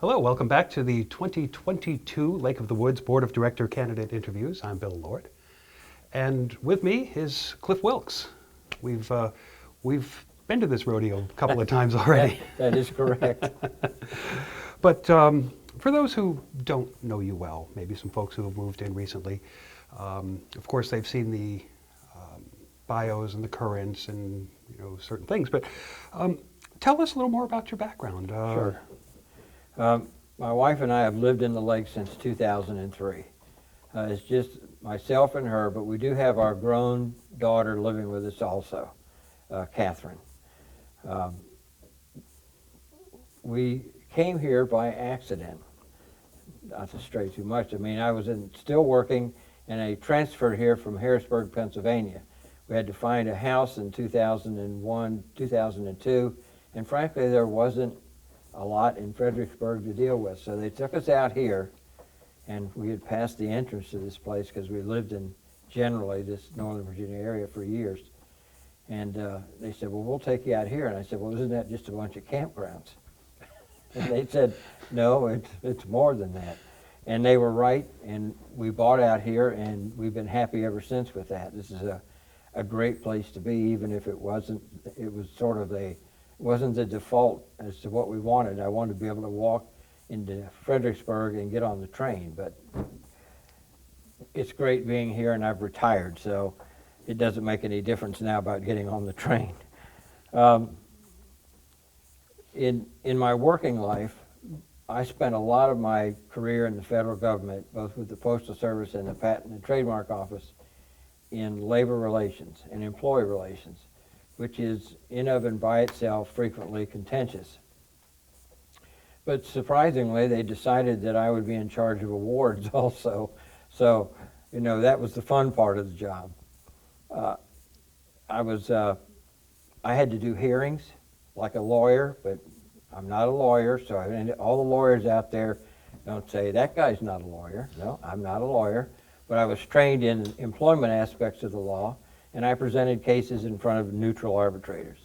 Hello, welcome back to the 2022 Lake of the Woods Board of Director Candidate Interviews. I'm Bill Lord. And with me is Cliff Wilks. We've been to this rodeo a couple of times already. That is correct. But for those who don't know you well, maybe some folks who have moved in recently, of course they've seen the bios and the currents and certain things. But tell us a little more about your background. Sure. My wife and I have lived in the lake since 2003. It's just myself and her, but we do have our grown daughter living with us also, Catherine. We came here by accident, not to stray too much. I mean, I was still working, and I transferred here from Harrisburg, Pennsylvania. We had to find a house in 2001, 2002, and frankly, there wasn't a lot in Fredericksburg to deal with. So they took us out here, and we had passed the entrance to this place because we lived in generally this Northern Virginia area for years. And they said, well, we'll take you out here. And I said, well, isn't that just a bunch of campgrounds? And they said, no, it's more than that. And they were right, and we bought out here, and we've been happy ever since with that. This is a great place to be, even if it was sort of wasn't the default as to what we wanted. I wanted to be able to walk into Fredericksburg and get on the train, but it's great being here, and I've retired, so it doesn't make any difference now about getting on the train. In my working life, I spent a lot of my career in the federal government, both with the Postal Service and the Patent and Trademark Office, in labor relations and employee relations, which is in of and by itself frequently contentious. But surprisingly, they decided that I would be in charge of awards also. So, that was the fun part of the job. I had to do hearings like a lawyer, but I'm not a lawyer, so all the lawyers out there don't say, that guy's not a lawyer. No, I'm not a lawyer, but I was trained in employment aspects of the law, and I presented cases in front of neutral arbitrators.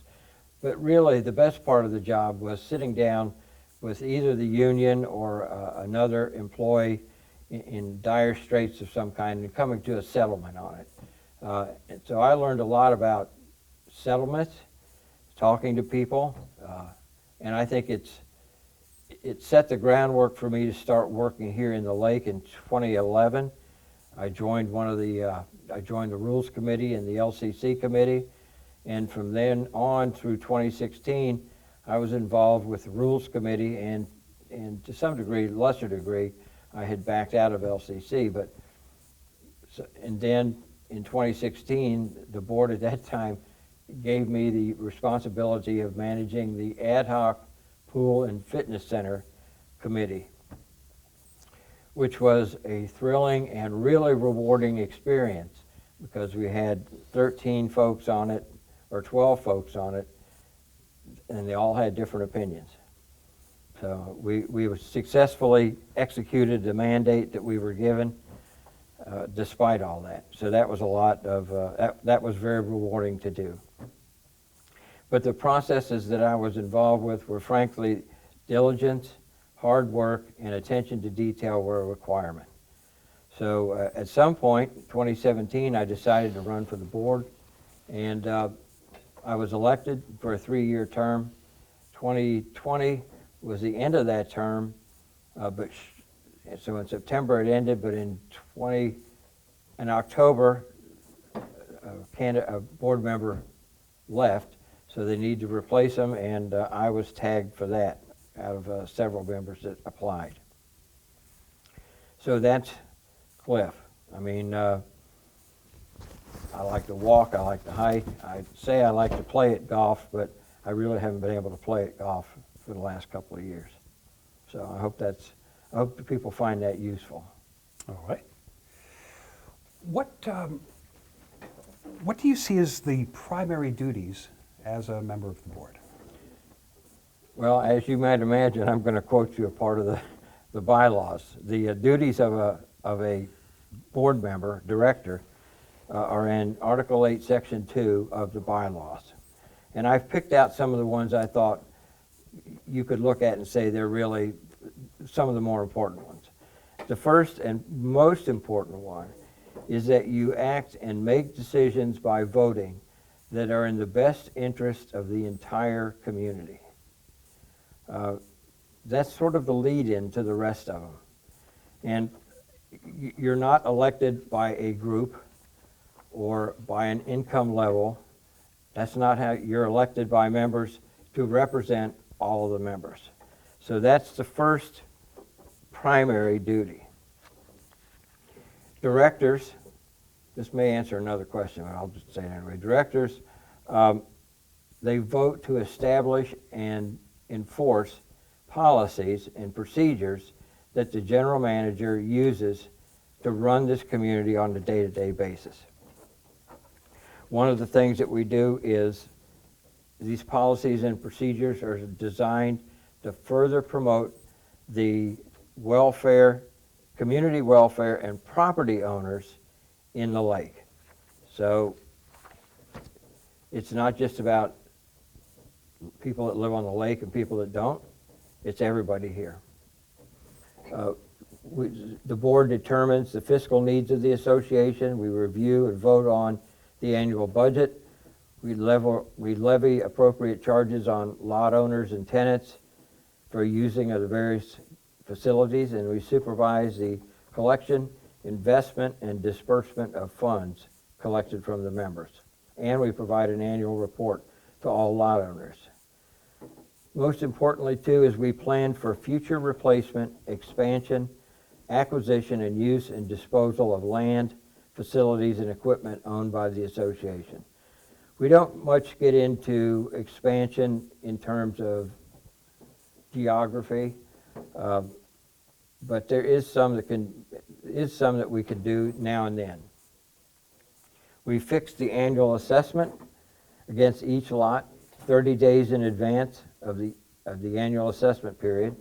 But really, the best part of the job was sitting down with either the union or another employee in dire straits of some kind and coming to a settlement on it. And so I learned a lot about settlements, talking to people, and I think it set the groundwork for me to start working here in the lake in 2011. I joined the Rules Committee and the LCC Committee, and from then on through 2016, I was involved with the Rules Committee, and to some degree, lesser degree, I had backed out of LCC. And then in 2016, the board at that time gave me the responsibility of managing the Ad Hoc Pool and Fitness Center Committee, which was a thrilling and really rewarding experience because we had 13 folks on it, or 12 folks on it, and they all had different opinions. So we successfully executed the mandate that we were given despite all that. So that was a lot of, that was very rewarding to do. But the processes that I was involved with were frankly diligence, hard work, and attention to detail were a requirement. So at some point, 2017, I decided to run for the board, and I was elected for a 3-year term. 2020 was the end of that term, so in September it ended, but in October, a board member left, so they need to replace him, and I was tagged for that out of several members that applied. So that's Cliff. I mean, I like to walk, I like to hike. I say I like to play at golf, but I really haven't been able to play at golf for the last couple of years. So I hope that people find that useful. All right. What do you see as the primary duties as a member of the board? Well, as you might imagine, I'm going to quote you a part of the bylaws. The duties of a board member, director, are in Article 8, Section 2 of the bylaws. And I've picked out some of the ones I thought you could look at and say they're really some of the more important ones. The first and most important one is that you act and make decisions by voting that are in the best interest of the entire community. That's sort of the lead-in to the rest of them. And you're not elected by a group or by an income level. That's not how you're elected, by members to represent all of the members. So that's the first primary duty. Directors, this may answer another question, but I'll just say it anyway. Directors, they vote to establish and enforce policies and procedures that the general manager uses to run this community on a day-to-day basis. One of the things that we do is these policies and procedures are designed to further promote the welfare, community welfare, and property owners in the lake. So it's not just about people that live on the lake and people that don't. It's everybody here. The board determines the fiscal needs of the association. We review and vote on the annual budget. We levy appropriate charges on lot owners and tenants for using of the various facilities, and we supervise the collection, investment, and disbursement of funds collected from the members. And we provide an annual report to all lot owners. Most importantly, too, is we plan for future replacement, expansion, acquisition, and use and disposal of land, facilities, and equipment owned by the association. We don't much get into expansion in terms of geography, but there is some that we can do now and then. We fix the annual assessment against each lot 30 days in advance of the annual assessment period.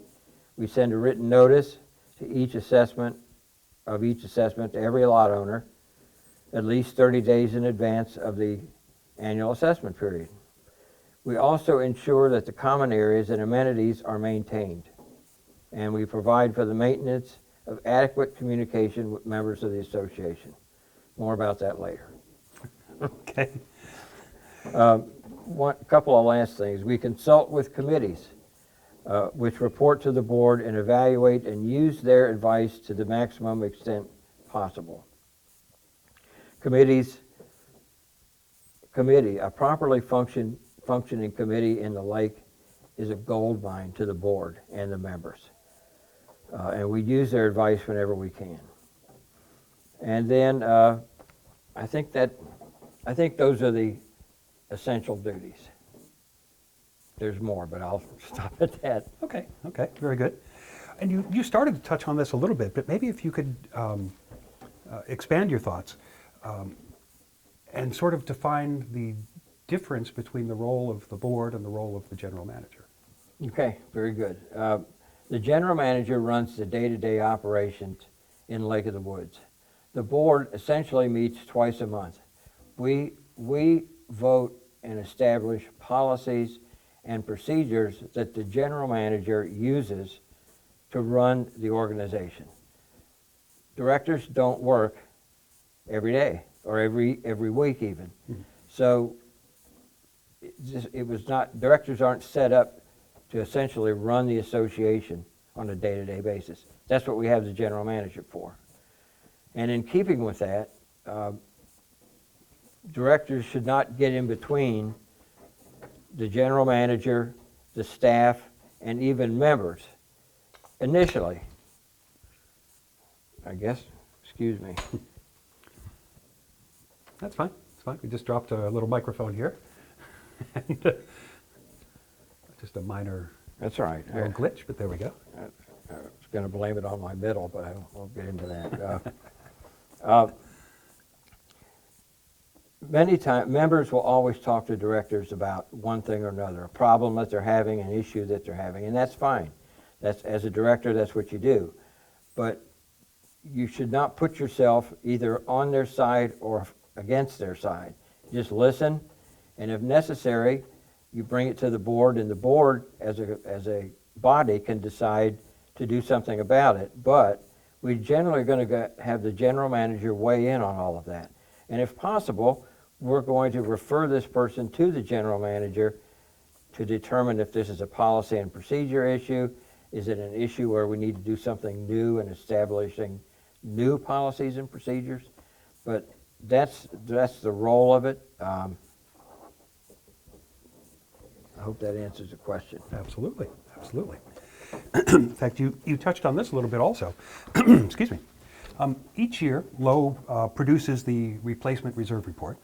We send a written notice to each assessment to every lot owner at least 30 days in advance of the annual assessment period. We also ensure that the common areas and amenities are maintained, and we provide for the maintenance of adequate communication with members of the association. More about that later. Okay. A couple of last things. We consult with committees which report to the board and evaluate and use their advice to the maximum extent possible. A properly functioning committee in the lake is a gold mine to the board and the members. And we use their advice whenever we can. And then I think those are the essential duties. There's more, but I'll stop at that. Okay, very good. And you started to touch on this a little bit, but maybe if you could expand your thoughts and sort of define the difference between the role of the board and the role of the general manager. Okay, very good. The general manager runs the day-to-day operations in Lake of the Woods. The board essentially meets twice a month. We vote and establish policies and procedures that the general manager uses to run the organization. Directors don't work every day or every week even. Mm-hmm. So directors aren't set up to essentially run the association on a day-to-day basis. That's what we have the general manager for. And in keeping with that, directors should not get in between the general manager, the staff, and even members initially. I guess, excuse me. That's fine. It's fine. We just dropped a little microphone here. Just a minor That's all right. little glitch, but there we go. I was going to blame it on my middle, but I won't get into that. Many times, members will always talk to directors about one thing or another, a problem that they're having, an issue that they're having, and that's fine. As a director, that's what you do. But you should not put yourself either on their side or against their side. Just listen, and if necessary, you bring it to the board, and the board, as a body, can decide to do something about it, but we're generally going to have the general manager weigh in on all of that. And if possible, we're going to refer this person to the general manager to determine if this is a policy and procedure issue. Is it an issue where we need to do something new in establishing new policies and procedures? But that's the role of it. I hope that answers the question. Absolutely, absolutely. In fact, you touched on this a little bit also. Excuse me. Each year, Lowe produces the replacement reserve report,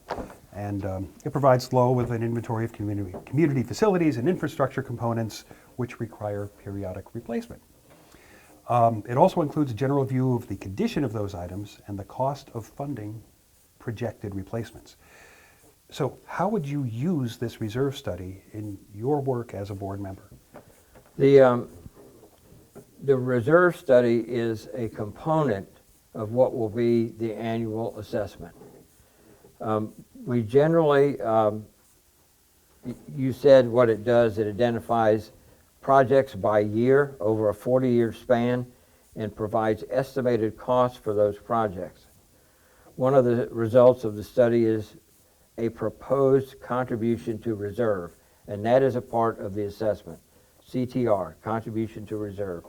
and it provides Lowe with an inventory of community facilities and infrastructure components which require periodic replacement. It also includes a general view of the condition of those items and the cost of funding projected replacements. So how would you use this reserve study in your work as a board member? The reserve study is a component of what will be the annual assessment. We generally, you said what it does, it identifies projects by year over a 40-year span and provides estimated costs for those projects. One of the results of the study is a proposed contribution to reserve, and that is a part of the assessment. CTR, contribution to reserve.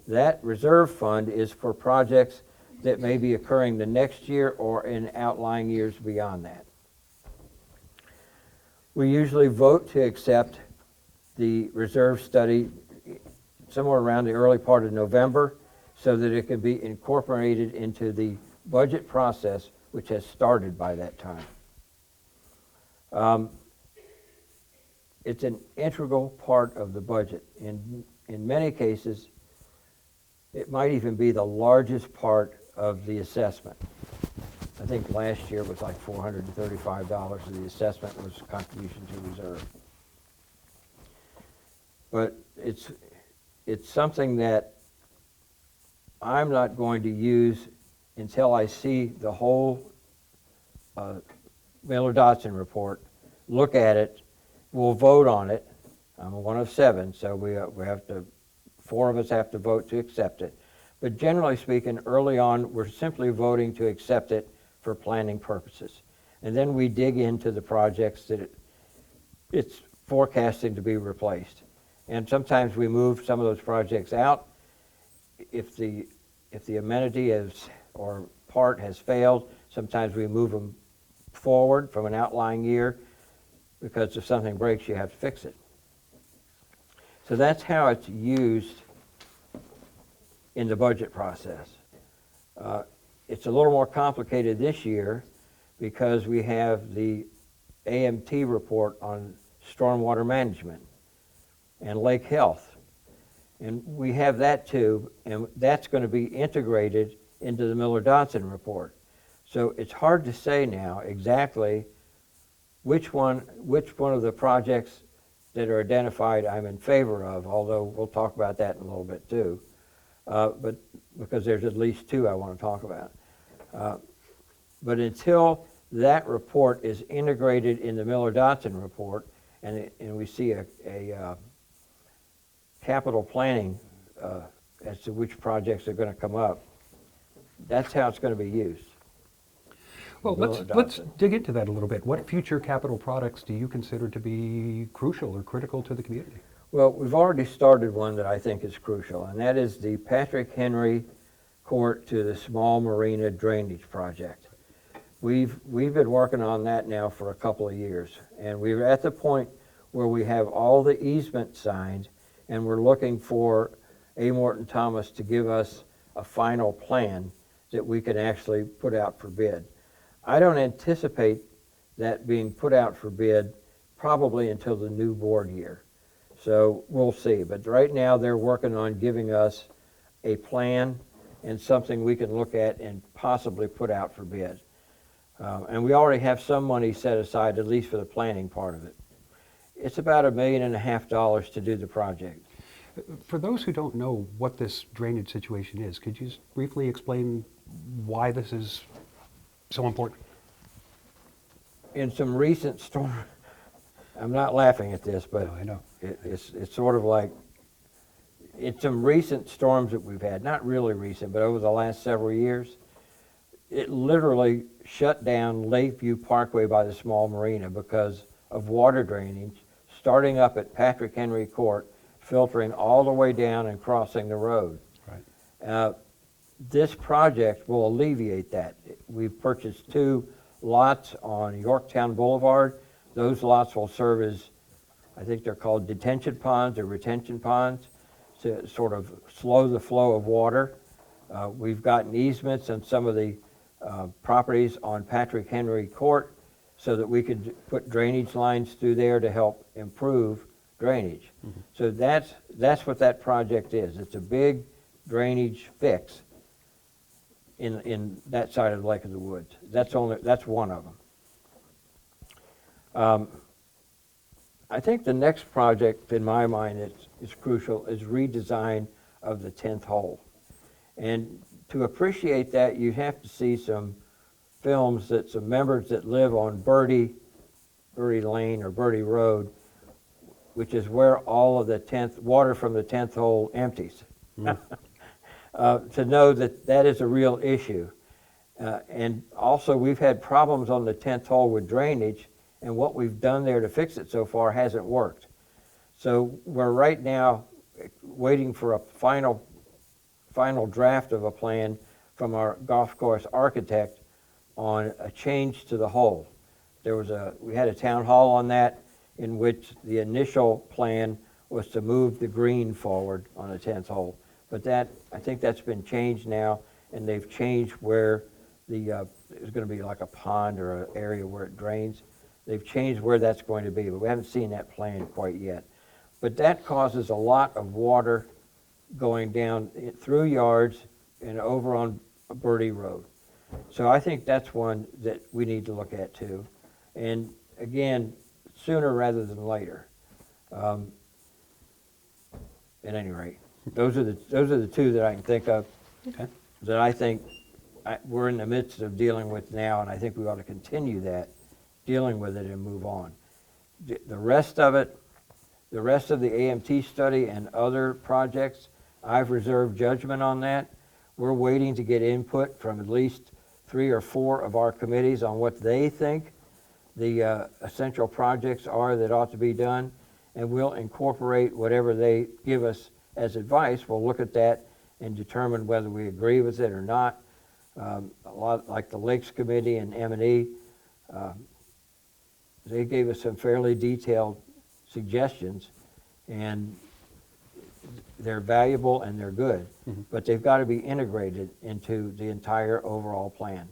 That reserve fund is for projects that may be occurring the next year or in outlying years beyond that. We usually vote to accept the reserve study somewhere around the early part of November so that it can be incorporated into the budget process, which has started by that time. It's an integral part of the budget. In many cases, it might even be the largest part of the assessment. I think last year was like $435 of the assessment was contribution to reserve. But it's something that I'm not going to use until I see the whole Miller-Dodson report, look at it, we'll vote on it. I'm one of 7, so we have to, 4 of us have to vote to accept it. But generally speaking, early on, we're simply voting to accept it for planning purposes. And then we dig into the projects that it's forecasting to be replaced. And sometimes we move some of those projects out. If the amenity or part has failed, sometimes we move them forward from an outlying year, because if something breaks, you have to fix it. So that's how it's used in the budget process. It's a little more complicated this year because we have the AMT report on stormwater management and lake health. And we have that too, and that's going to be integrated into the Miller-Dodson report. So it's hard to say now exactly which one of the projects that are identified I'm in favor of, although we'll talk about that in a little bit too. But because there's at least 2 I want to talk about. But until that report is integrated in the Miller-Dodson report, and we see a capital planning as to which projects are going to come up, that's how it's going to be used. Well, let's dig into that a little bit. What future capital products do you consider to be crucial or critical to the community? Well, we've already started one that I think is crucial, and that is the Patrick Henry Court to the Small Marina Drainage Project. We've been working on that now for a couple of years, and we're at the point where we have all the easements signed, and we're looking for A. Morton Thomas to give us a final plan that we can actually put out for bid. I don't anticipate that being put out for bid probably until the new board year. So we'll see. But right now they're working on giving us a plan and something we can look at and possibly put out for bid. And we already have some money set aside, at least for the planning part of it. It's about $1.5 million to do the project. For those who don't know what this drainage situation is, could you just briefly explain why this is so important? In some recent storm, I'm not laughing at this, but No, I know. it's sort of like in some recent storms that we've had, not really recent, but over the last several years, it literally shut down Lakeview Parkway by the small marina because of water drainage, starting up at Patrick Henry Court, filtering all the way down and crossing the road. Right. This project will alleviate that. We've purchased 2 lots on Yorktown Boulevard. Those lots will serve as, I think they're called detention ponds or retention ponds, to sort of slow the flow of water. We've gotten easements on some of the properties on Patrick Henry Court so that we could put drainage lines through there to help improve drainage. Mm-hmm. So that's what that project is. It's a big drainage fix in that side of the Lake of the Woods. That's one of them. I think the next project in my mind is crucial is redesign of the 10th hole. And to appreciate that, you have to see some films that some members that live on Birdie Lane or Birdie Road, which is where all of the water from the 10th hole empties. Mm. To know that that is a real issue. And also we've had problems on the 10th hole with drainage, and what we've done there to fix it so far hasn't worked. So we're right now waiting for a final draft of a plan from our golf course architect on a change to the hole. We had a town hall on that in which the initial plan was to move the green forward on the 10th hole. But I think that's been changed now, and they've changed where there's going to be like a pond or an area where it drains. They've changed where that's going to be, but we haven't seen that plan quite yet. But that causes a lot of water going down through yards and over on Birdie Road. So I think that's one that we need to look at too. And again, sooner rather than later. At any rate, those are the 2 that I can think of. Okay. That I think we're in the midst of dealing with now, and I think we ought to continue that, dealing with it and move on. The rest of it, the rest of the AMT study and other projects, I've reserved judgment on that. We're waiting to get input from at least 3 or 4 of our committees on what they think the essential projects are that ought to be done, and we'll incorporate whatever they give us as advice. We'll look at that and determine whether we agree with it or not. A lot like the Lakes Committee and M&E, they gave us some fairly detailed suggestions, and they're valuable and they're good, mm-hmm. but they've got to be integrated into the entire overall plan.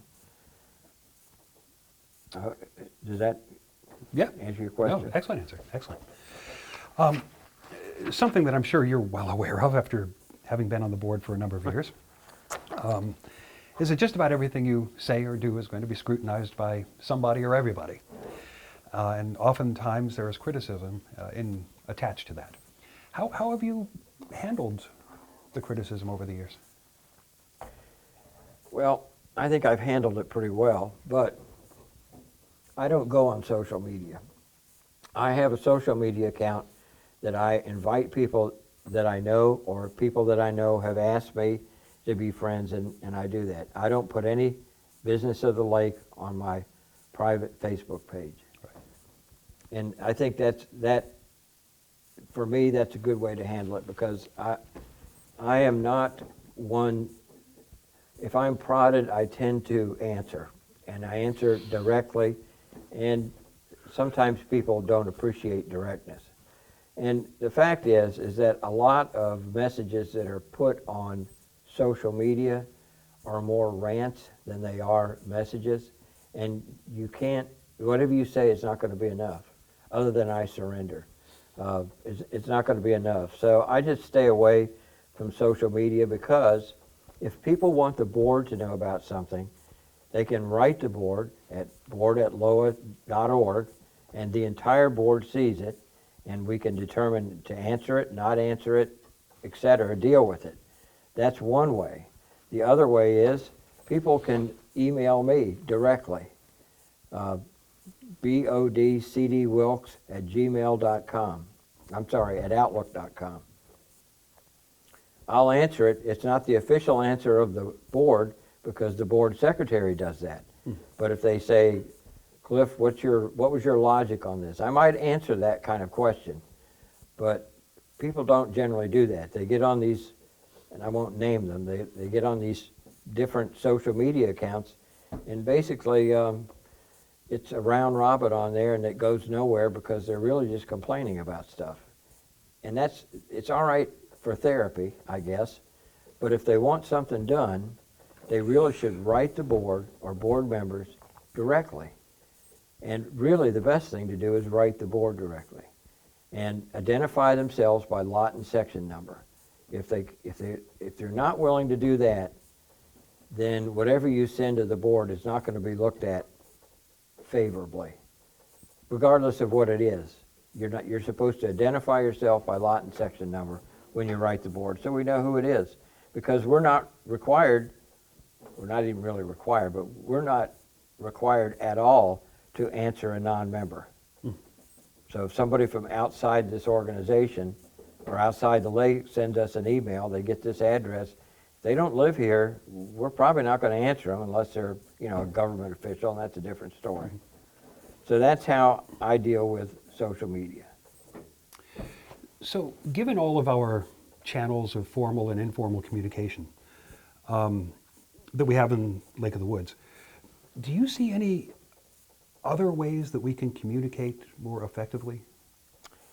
Does that answer your question? No, excellent answer, excellent. Something that I'm sure you're well aware of after having been on the board for a number of years, is that just about everything you say or do is going to be scrutinized by somebody or everybody. And oftentimes there is criticism attached to that. How have you handled the criticism over the years? Well, I think I've handled it pretty well, but I don't go on social media. I have a social media account that I invite people that I know or people that I know have asked me to be friends, and I do that. I don't put any business of the lake on my private Facebook page. Right. And I think that for me, that's a good way to handle it, because I am not one, if I'm prodded, I tend to answer, and I answer directly, and sometimes people don't appreciate directness. And the fact is that a lot of messages that are put on social media are more rants than they are messages, and you can't, whatever you say is not going to be enough, other than I surrender. It's not going to be enough. So I just stay away from social media, because if people want the board to know about something, they can write the board at board@loa.org, and the entire board sees it, and we can determine to answer it, not answer it, etc., deal with it. That's one way. The other way is people can email me directly, bodcdwilks@gmail.com. I'm sorry, at outlook.com. I'll answer it. It's not the official answer of the board because the board secretary does that. But if they say, Cliff, what was your logic on this? I might answer that kind of question, but people don't generally do that. They get on these, and I won't name them, they get on these different social media accounts, and basically it's a round robin on there, and it goes nowhere because they're really just complaining about stuff. And it's all right for therapy, I guess, but if they want something done, they really should write the board or board members directly. And really the best thing to do is write the board directly and identify themselves by lot and section number. If they're not willing to do that, then whatever you send to the board is not going to be looked at favorably, regardless of what it is. You're supposed to identify yourself by lot and section number when you write the board, so we know who it is. Because we're not required, we're not even really required, but we're not required at all to answer a non-member. So if somebody from outside this organization or outside the lake sends us an email, they get this address, if they don't live here, we're probably not going to answer them unless they're, a government official, and that's a different story. So that's how I deal with social media. So given all of our channels of formal and informal communication that we have in Lake of the Woods, do you see any other ways that we can communicate more effectively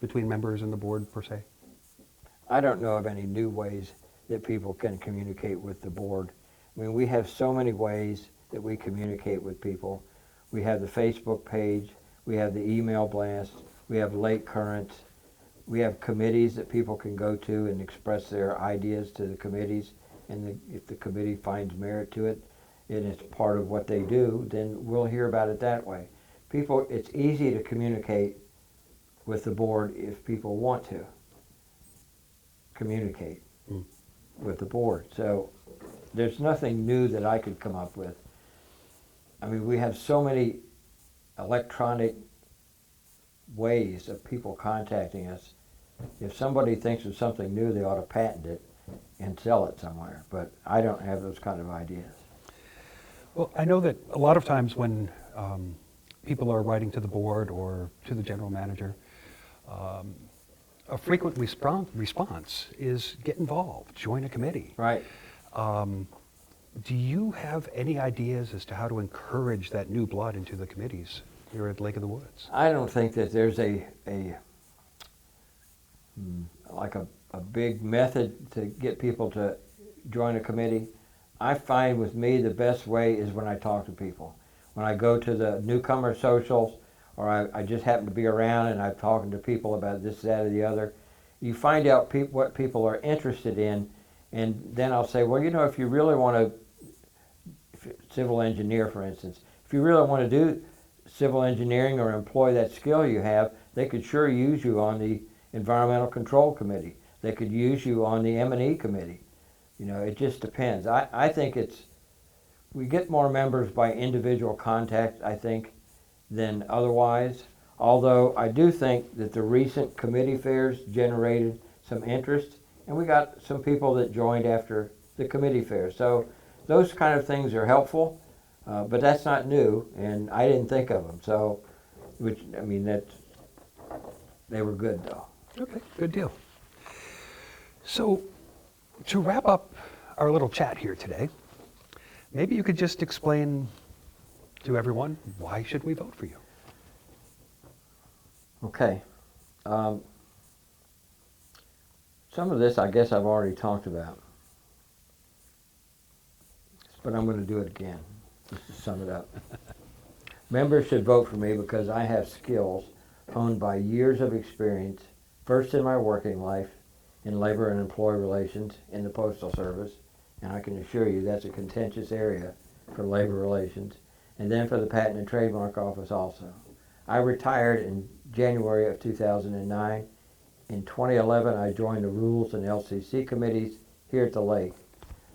between members and the board per se? I don't know of any new ways that people can communicate with the board. I mean, we have so many ways that we communicate with people. We have the Facebook page, we have the email blast, we have lake currents, we have committees that people can go to and express their ideas to the committees, and if the committee finds merit to it and it's part of what they do, then we'll hear about it that way. It's easy to communicate with the board if people want to communicate with the board. So there's nothing new that I could come up with. I mean, we have so many electronic ways of people contacting us. If somebody thinks of something new, they ought to patent it and sell it somewhere. But I don't have those kind of ideas. Well, I know that a lot of times when people are writing to the board or to the general manager, a frequent response is get involved, join a committee. Right. Do you have any ideas as to how to encourage that new blood into the committees here at Lake of the Woods? I don't think that there's a big method to get people to join a committee. I find with me the best way is when I talk to people. When I go to the newcomer socials, or I just happen to be around and I'm talking to people about this, that, or the other, you find out what people are interested in, and then I'll say, well, if you really want to, civil engineer, for instance, if you really want to do civil engineering or employ that skill you have, they could sure use you on the Environmental Control Committee. They could use you on the M&E Committee. It just depends. I think we get more members by individual contact, I think, than otherwise. Although I do think that the recent committee fairs generated some interest, and we got some people that joined after the committee fair. So those kind of things are helpful, but that's not new, and I didn't think of them. So, they were good though. Okay, good deal. So to wrap up our little chat here today, maybe you could just explain to everyone, why should we vote for you? Okay. Some of this I guess I've already talked about, but I'm going to do it again, just to sum it up. Members should vote for me because I have skills honed by years of experience, first in my working life, in labor and employee relations in the Postal Service, and I can assure you that's a contentious area for labor relations, and then for the Patent and Trademark Office also. I retired in January of 2009. In 2011, I joined the Rules and LCC committees here at the Lake.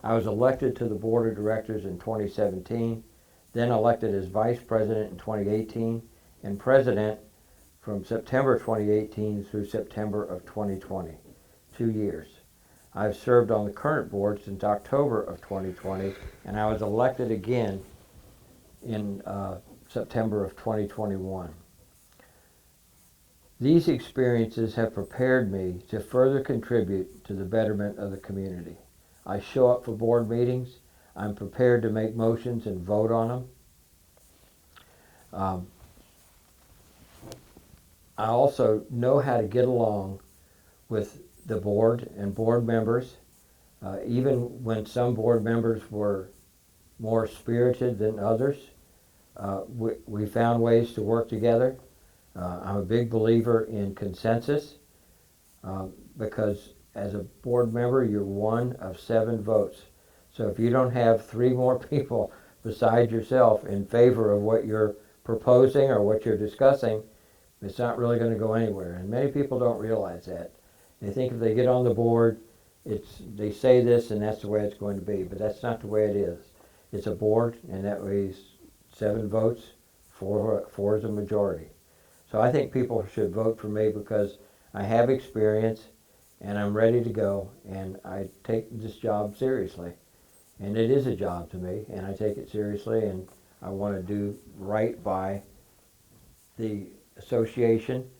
I was elected to the Board of Directors in 2017, then elected as Vice President in 2018, and President from September 2018 through September of 2020, 2 years. I've served on the current board since October of 2020, and I was elected again in September of 2021. These experiences have prepared me to further contribute to the betterment of the community. I show up for board meetings. I'm prepared to make motions and vote on them. I also know how to get along with the board and board members, even when some board members were more spirited than others. We found ways to work together. I'm a big believer in consensus because as a board member, you're one of 7 votes. So if you don't have 3 more people beside yourself in favor of what you're proposing or what you're discussing, it's not really going to go anywhere. And many people don't realize that. They think if they get on the board, they say this and that's the way it's going to be. But that's not the way it is. It's a board, and that way 7 votes, 4 is a majority. So I think people should vote for me because I have experience and I'm ready to go, and I take this job seriously. And it is a job to me, and I take it seriously, and I want to do right by the association,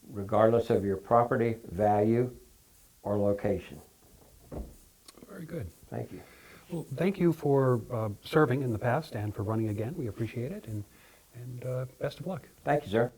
regardless of your property value or location. Very good. Thank you. Well, thank you for serving in the past and for running again. We appreciate it, and best of luck. Thank you, sir.